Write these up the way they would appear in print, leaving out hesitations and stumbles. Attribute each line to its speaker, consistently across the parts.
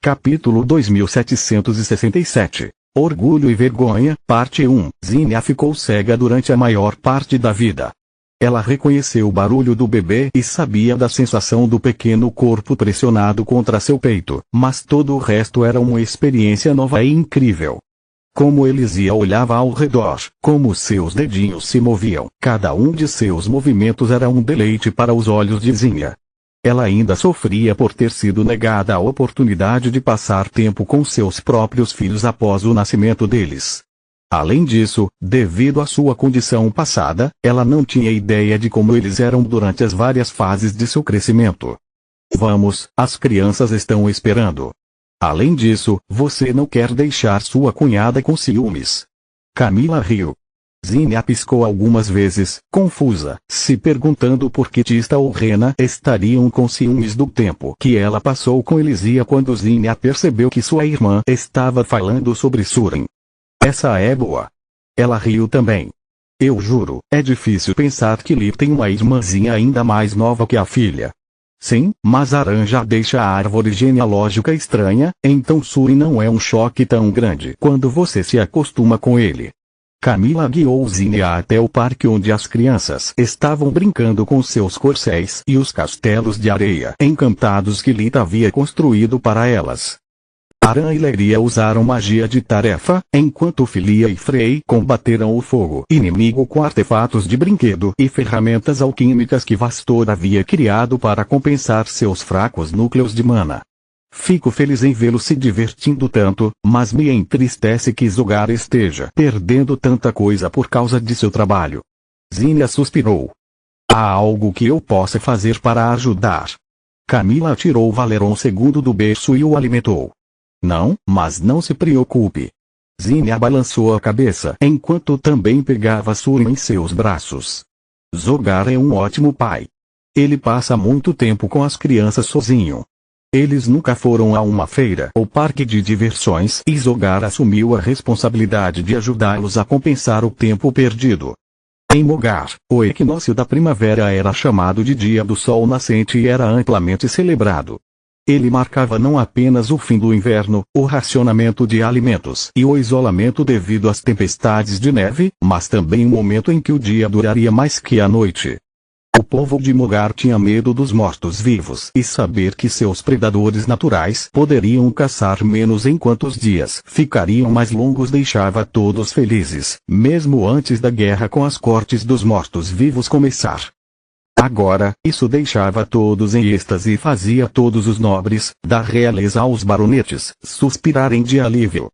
Speaker 1: Capítulo 2767. Orgulho e Vergonha, Parte 1. Zinnia ficou cega durante a maior parte da vida. Ela reconheceu o barulho do bebê e sabia da sensação do pequeno corpo pressionado contra seu peito, mas todo o resto era uma experiência nova e incrível. Como Elisia olhava ao redor, como seus dedinhos se moviam, cada um de seus movimentos era um deleite para os olhos de Zinnia. Ela ainda sofria por ter sido negada a oportunidade de passar tempo com seus próprios filhos após o nascimento deles. Além disso, devido à sua condição passada, ela não tinha ideia de como eles eram durante as várias fases de seu crescimento. Vamos, as crianças estão esperando. Além disso, você não quer deixar sua cunhada com ciúmes. Camila riu. Zinnia piscou algumas vezes, confusa, se perguntando por que Tista ou Rena estariam com ciúmes do tempo que ela passou com Elisia quando Zinnia percebeu que sua irmã estava falando sobre Surin. Essa é boa. Ela riu também. Eu juro, é difícil pensar que Lip tem uma irmãzinha ainda mais nova que a filha. Sim, mas Aran já deixa a árvore genealógica estranha, então Surin não é um choque tão grande quando você se acostuma com ele. Camila guiou Zinnia até o parque onde as crianças estavam brincando com seus corcéis e os castelos de areia encantados que Lita havia construído para elas. Aran e Leria usaram magia de tarefa, enquanto Filia e Frey combateram o fogo inimigo com artefatos de brinquedo e ferramentas alquímicas que Vastor havia criado para compensar seus fracos núcleos de mana. Fico feliz em vê-lo se divertindo tanto, mas me entristece que Zogar esteja perdendo tanta coisa por causa de seu trabalho. Zinnia suspirou. Há algo que eu possa fazer para ajudar. Camila tirou Valeron II do berço e o alimentou. Não, mas não se preocupe. Zinnia balançou a cabeça enquanto também pegava Surin em seus braços. Zogar é um ótimo pai. Ele passa muito tempo com as crianças sozinho. Eles nunca foram a uma feira ou parque de diversões e Zogar assumiu a responsabilidade de ajudá-los a compensar o tempo perdido. Em Mogar, o equinócio da primavera era chamado de Dia do Sol Nascente e era amplamente celebrado. Ele marcava não apenas o fim do inverno, o racionamento de alimentos e o isolamento devido às tempestades de neve, mas também um momento em que o dia duraria mais que a noite. O povo de Mogar tinha medo dos mortos-vivos e saber que seus predadores naturais poderiam caçar menos enquanto os dias ficariam mais longos deixava todos felizes, mesmo antes da guerra com as cortes dos mortos-vivos começar. Agora, isso deixava todos em êxtase e fazia todos os nobres, da realeza aos baronetes, suspirarem de alívio.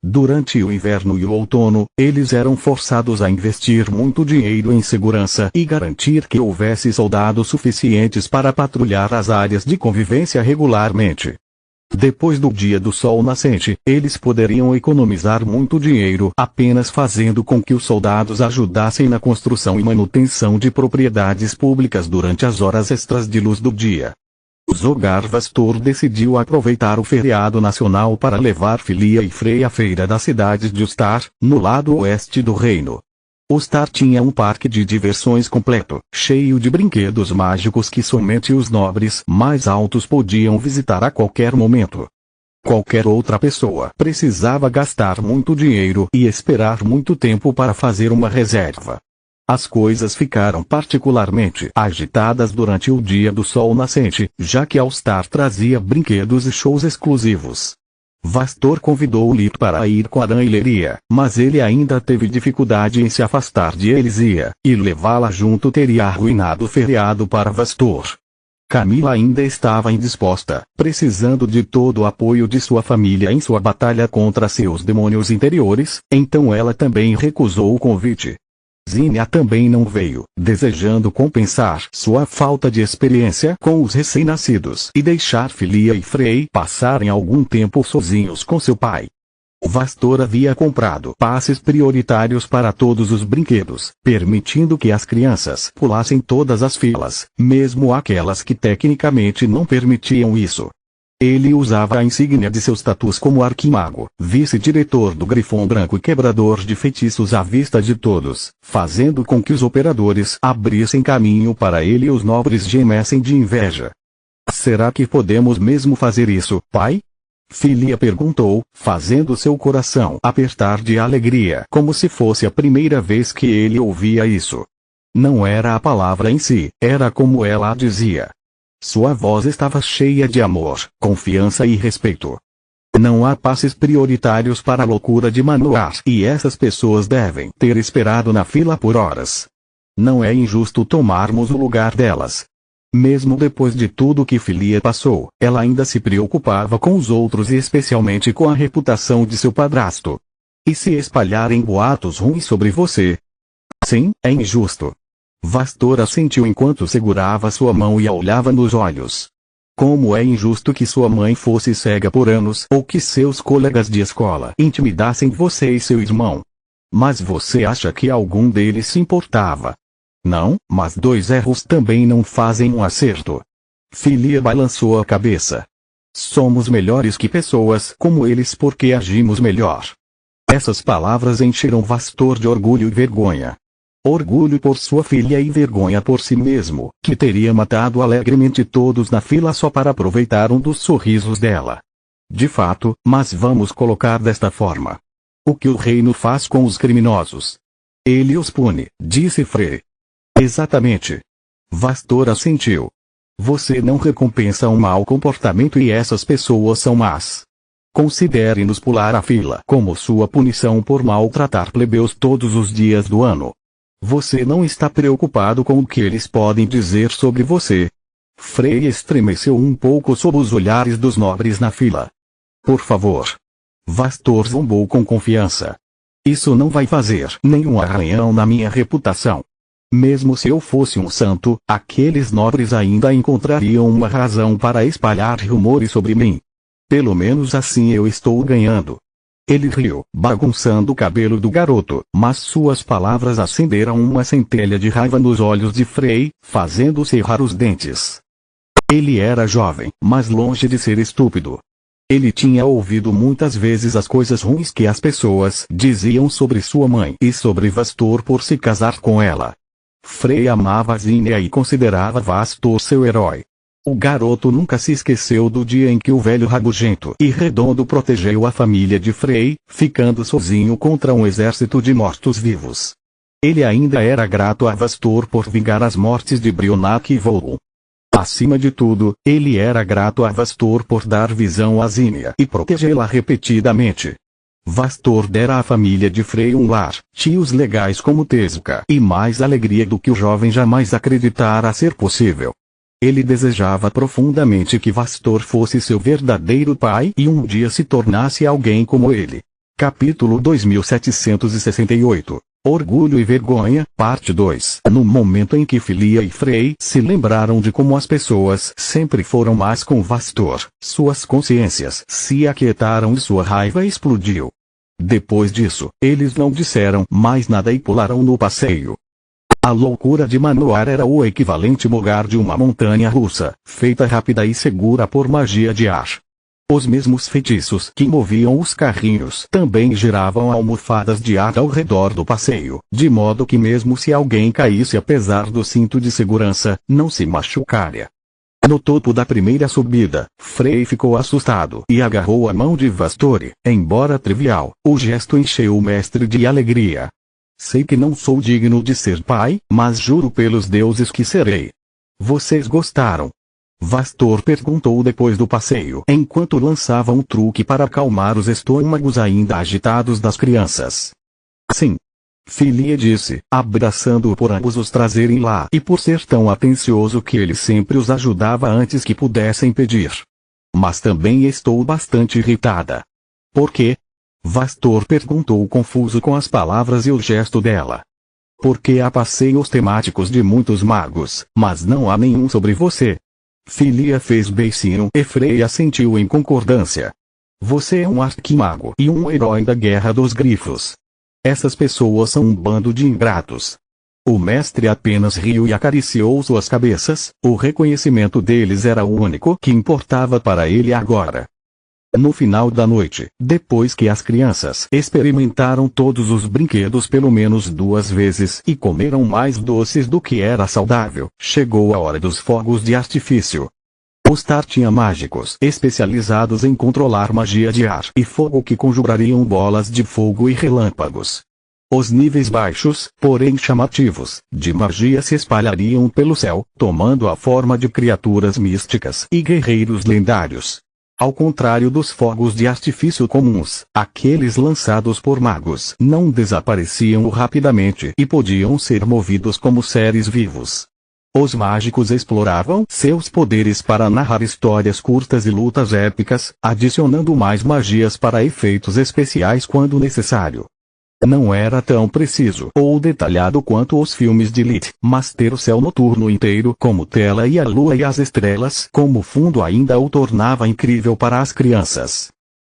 Speaker 1: Durante o inverno e o outono, eles eram forçados a investir muito dinheiro em segurança e garantir que houvesse soldados suficientes para patrulhar as áreas de convivência regularmente. Depois do dia do sol nascente, eles poderiam economizar muito dinheiro apenas fazendo com que os soldados ajudassem na construção e manutenção de propriedades públicas durante as horas extras de luz do dia. Zogar Vastor decidiu aproveitar o feriado nacional para levar Filia e Frey à feira da cidade de Ustar, no lado oeste do reino. Ustar tinha um parque de diversões completo, cheio de brinquedos mágicos que somente os nobres mais altos podiam visitar a qualquer momento. Qualquer outra pessoa precisava gastar muito dinheiro e esperar muito tempo para fazer uma reserva. As coisas ficaram particularmente agitadas durante o dia do sol nascente, já que All-Star trazia brinquedos e shows exclusivos. Vastor convidou Lip para ir com Aran e Leria, mas ele ainda teve dificuldade em se afastar de Elisia, e levá-la junto teria arruinado o feriado para Vastor. Camila ainda estava indisposta, precisando de todo o apoio de sua família em sua batalha contra seus demônios interiores, então ela também recusou o convite. Zinnia também não veio, desejando compensar sua falta de experiência com os recém-nascidos e deixar Filia e Frey passarem algum tempo sozinhos com seu pai. Vastor havia comprado passes prioritários para todos os brinquedos, permitindo que as crianças pulassem todas as filas, mesmo aquelas que tecnicamente não permitiam isso. Ele usava a insígnia de seus tatus como arquimago, vice-diretor do Grifão Branco e quebrador de feitiços à vista de todos, fazendo com que os operadores abrissem caminho para ele e os nobres gemessem de inveja. Será que podemos mesmo fazer isso, pai? Filia perguntou, fazendo seu coração apertar de alegria, como se fosse a primeira vez que ele ouvia isso. Não era a palavra em si, era como ela a dizia. Sua voz estava cheia de amor, confiança e respeito. Não há passes prioritários para a loucura de Manoar, e essas pessoas devem ter esperado na fila por horas. Não é injusto tomarmos o lugar delas. Mesmo depois de tudo que Filia passou, ela ainda se preocupava com os outros e especialmente com a reputação de seu padrasto. E se espalharem boatos ruins sobre você? Sim, é injusto. Vastor assentiu enquanto segurava sua mão e a olhava nos olhos. Como é injusto que sua mãe fosse cega por anos ou que seus colegas de escola intimidassem você e seu irmão. Mas você acha que algum deles se importava? Não, mas 2 erros também não fazem um acerto. Filia balançou a cabeça. Somos melhores que pessoas como eles porque agimos melhor. Essas palavras encheram Vastor de orgulho e vergonha. Orgulho por sua filha e vergonha por si mesmo, que teria matado alegremente todos na fila só para aproveitar um dos sorrisos dela. De fato, mas vamos colocar desta forma. O que o reino faz com os criminosos? Ele os pune, disse Frei. Exatamente. Vastor assentiu. Você não recompensa um mau comportamento e essas pessoas são más. Considere-nos pular a fila como sua punição por maltratar plebeus todos os dias do ano. Você não está preocupado com o que eles podem dizer sobre você. Frei estremeceu um pouco sob os olhares dos nobres na fila. Por favor. Vastor zombou com confiança. Isso não vai fazer nenhum arranhão na minha reputação. Mesmo se eu fosse um santo, aqueles nobres ainda encontrariam uma razão para espalhar rumores sobre mim. Pelo menos assim eu estou ganhando. Ele riu, bagunçando o cabelo do garoto, mas suas palavras acenderam uma centelha de raiva nos olhos de Frei, fazendo cerrar os dentes. Ele era jovem, mas longe de ser estúpido. Ele tinha ouvido muitas vezes as coisas ruins que as pessoas diziam sobre sua mãe e sobre Vastor por se casar com ela. Frei amava Zinnia e considerava Vastor seu herói. O garoto nunca se esqueceu do dia em que o velho rabugento e redondo protegeu a família de Frei, ficando sozinho contra um exército de mortos-vivos. Ele ainda era grato a Vastor por vingar as mortes de Brionac e Volum. Acima de tudo, ele era grato a Vastor por dar visão a Zinnia e protegê-la repetidamente. Vastor dera à família de Frei um lar, tios legais como Tezuka e mais alegria do que o jovem jamais acreditara ser possível. Ele desejava profundamente que Vastor fosse seu verdadeiro pai e um dia se tornasse alguém como ele. Capítulo 2768 Orgulho e Vergonha, Parte 2. No momento em que Filia e Frei se lembraram de como as pessoas sempre foram más com Vastor, suas consciências se aquietaram e sua raiva explodiu. Depois disso, eles não disseram mais nada e pularam no passeio. A loucura de Manoar era o equivalente mogar de uma montanha russa, feita rápida e segura por magia de ar. Os mesmos feitiços que moviam os carrinhos também giravam almofadas de ar ao redor do passeio, de modo que mesmo se alguém caísse apesar do cinto de segurança, não se machucaria. No topo da primeira subida, Frei ficou assustado e agarrou a mão de Vastor. Embora trivial, o gesto encheu o mestre de alegria. Sei que não sou digno de ser pai, mas juro pelos deuses que serei. Vocês gostaram? Vastor perguntou depois do passeio, enquanto lançava um truque para acalmar os estômagos ainda agitados das crianças. Sim. Filia disse, abraçando-o por ambos os trazerem lá e por ser tão atencioso que ele sempre os ajudava antes que pudessem pedir. Mas também estou bastante irritada. Por quê? Vastor perguntou confuso com as palavras e o gesto dela. Porque há passeios temáticos de muitos magos, mas não há nenhum sobre você. Filia fez beicinho e Frei assentiu em concordância. Você é um arquimago e um herói da Guerra dos Grifos. Essas pessoas são um bando de ingratos. O mestre apenas riu e acariciou suas cabeças, o reconhecimento deles era o único que importava para ele agora. No final da noite, depois que as crianças experimentaram todos os brinquedos pelo menos 2 vezes e comeram mais doces do que era saudável, chegou a hora dos fogos de artifício. Ostar tinha mágicos especializados em controlar magia de ar e fogo que conjurariam bolas de fogo e relâmpagos. Os níveis baixos, porém chamativos, de magia se espalhariam pelo céu, tomando a forma de criaturas místicas e guerreiros lendários. Ao contrário dos fogos de artifício comuns, aqueles lançados por magos não desapareciam rapidamente e podiam ser movidos como seres vivos. Os mágicos exploravam seus poderes para narrar histórias curtas e lutas épicas, adicionando mais magias para efeitos especiais quando necessário. Não era tão preciso ou detalhado quanto os filmes de Lit, mas ter o céu noturno inteiro como tela e a lua e as estrelas como fundo ainda o tornava incrível para as crianças.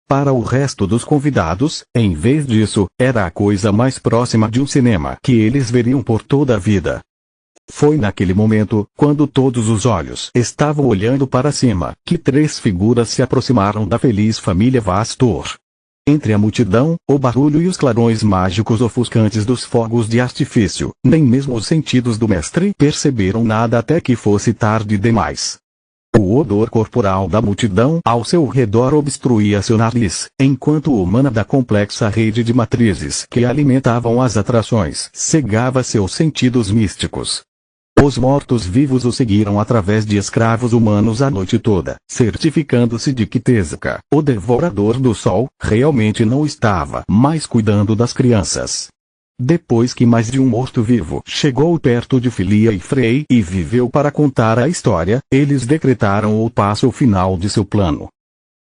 Speaker 1: Para o resto dos convidados, em vez disso, era a coisa mais próxima de um cinema que eles veriam por toda a vida. Foi naquele momento, quando todos os olhos estavam olhando para cima, que 3 figuras se aproximaram da feliz família Vastor. Entre a multidão, o barulho e os clarões mágicos ofuscantes dos fogos de artifício, nem mesmo os sentidos do mestre perceberam nada até que fosse tarde demais. O odor corporal da multidão ao seu redor obstruía seu nariz, enquanto o mana da complexa rede de matrizes que alimentavam as atrações cegava seus sentidos místicos. Os mortos-vivos o seguiram através de escravos humanos a noite toda, certificando-se de que Tezuka, o devorador do sol, realmente não estava mais cuidando das crianças. Depois que mais de um morto-vivo chegou perto de Filia e Frey e viveu para contar a história, eles decretaram o passo final de seu plano.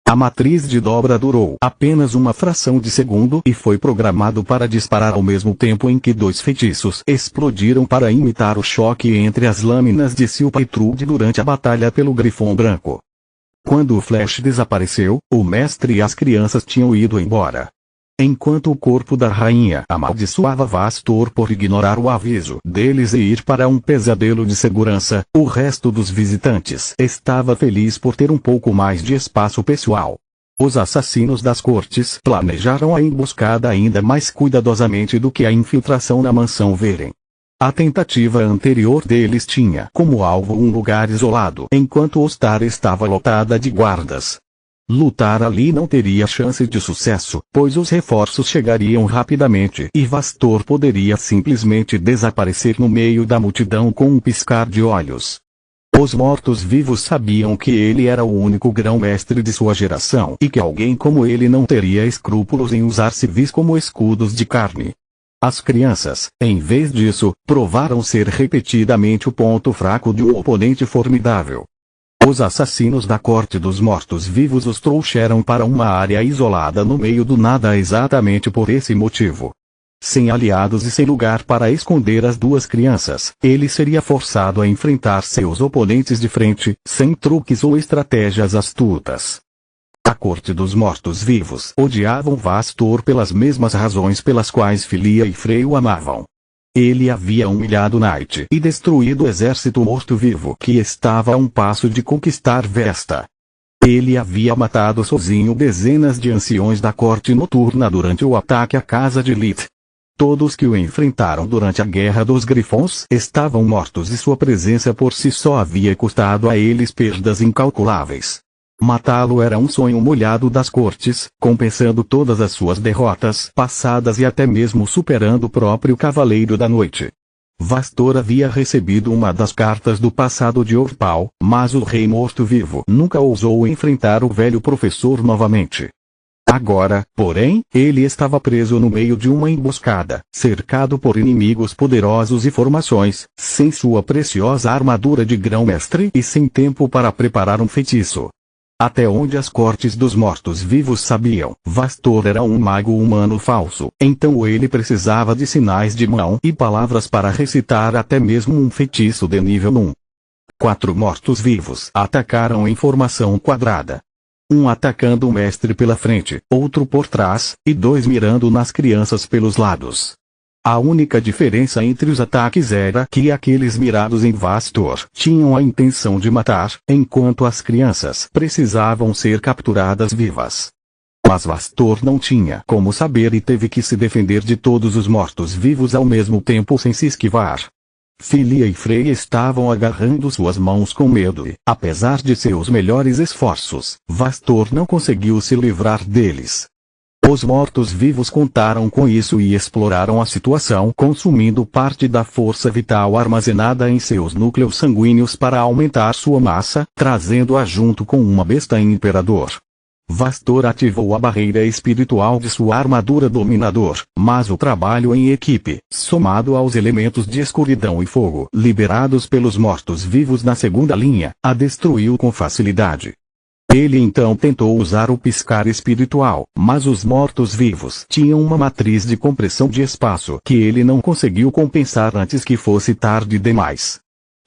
Speaker 1: A matriz de dobra durou apenas uma fração de segundo e foi programado para disparar ao mesmo tempo em que 2 feitiços explodiram para imitar o choque entre as lâminas de Silpa e Trude durante a batalha pelo Grifão Branco. Quando o flash desapareceu, o mestre e as crianças tinham ido embora. Enquanto o corpo da rainha amaldiçoava Vastor por ignorar o aviso deles e ir para um pesadelo de segurança, o resto dos visitantes estava feliz por ter um pouco mais de espaço pessoal. Os assassinos das cortes planejaram a emboscada ainda mais cuidadosamente do que a infiltração na mansão Veren. A tentativa anterior deles tinha como alvo um lugar isolado enquanto Ostar estava lotada de guardas. Lutar ali não teria chance de sucesso, pois os reforços chegariam rapidamente e Vastor poderia simplesmente desaparecer no meio da multidão com um piscar de olhos. Os mortos-vivos sabiam que ele era o único grão-mestre de sua geração e que alguém como ele não teria escrúpulos em usar civis como escudos de carne. As crianças, em vez disso, provaram ser repetidamente o ponto fraco de um oponente formidável. Os assassinos da corte dos mortos-vivos os trouxeram para uma área isolada no meio do nada exatamente por esse motivo. Sem aliados e sem lugar para esconder as 2 crianças, ele seria forçado a enfrentar seus oponentes de frente, sem truques ou estratégias astutas. A corte dos mortos-vivos odiavam Vastor pelas mesmas razões pelas quais Filia e Frey o amavam. Ele havia humilhado Night e destruído o exército morto-vivo que estava a um passo de conquistar Vesta. Ele havia matado sozinho dezenas de anciões da corte noturna durante o ataque à casa de Lit. Todos que o enfrentaram durante a Guerra dos Grifões estavam mortos e sua presença por si só havia custado a eles perdas incalculáveis. Matá-lo era um sonho molhado das cortes, compensando todas as suas derrotas passadas e até mesmo superando o próprio Cavaleiro da Noite. Vastor havia recebido uma das cartas do passado de Orpal, mas o rei morto-vivo nunca ousou enfrentar o velho professor novamente. Agora, porém, ele estava preso no meio de uma emboscada, cercado por inimigos poderosos e formações, sem sua preciosa armadura de grão-mestre e sem tempo para preparar um feitiço. Até onde as cortes dos mortos-vivos sabiam, Vastor era um mago humano falso, então ele precisava de sinais de mão e palavras para recitar até mesmo um feitiço de nível 1. 4 mortos-vivos atacaram em formação quadrada. Um atacando o mestre pela frente, outro por trás, e 2 mirando nas crianças pelos lados. A única diferença entre os ataques era que aqueles mirados em Vastor tinham a intenção de matar, enquanto as crianças precisavam ser capturadas vivas. Mas Vastor não tinha como saber e teve que se defender de todos os mortos-vivos ao mesmo tempo sem se esquivar. Filia e Freya estavam agarrando suas mãos com medo e, apesar de seus melhores esforços, Vastor não conseguiu se livrar deles. Os mortos-vivos contaram com isso e exploraram a situação, consumindo parte da força vital armazenada em seus núcleos sanguíneos para aumentar sua massa, trazendo-a junto com uma besta imperador. Vastor ativou a barreira espiritual de sua armadura dominador, mas o trabalho em equipe, somado aos elementos de escuridão e fogo liberados pelos mortos-vivos na segunda linha, a destruiu com facilidade. Ele então tentou usar o piscar espiritual, mas os mortos-vivos tinham uma matriz de compressão de espaço que ele não conseguiu compensar antes que fosse tarde demais.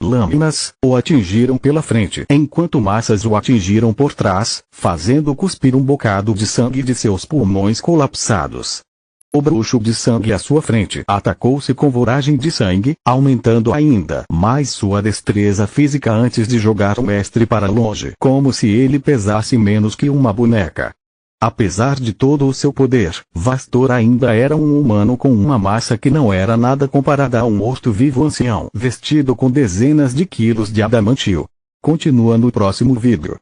Speaker 1: Lâminas o atingiram pela frente, enquanto massas o atingiram por trás, fazendo cuspir um bocado de sangue de seus pulmões colapsados. O bruxo de sangue à sua frente atacou-se com voragem de sangue, aumentando ainda mais sua destreza física antes de jogar o mestre para longe, como se ele pesasse menos que uma boneca. Apesar de todo o seu poder, Vastor ainda era um humano com uma massa que não era nada comparada a um morto-vivo ancião vestido com dezenas de quilos de adamantio. Continua no próximo vídeo.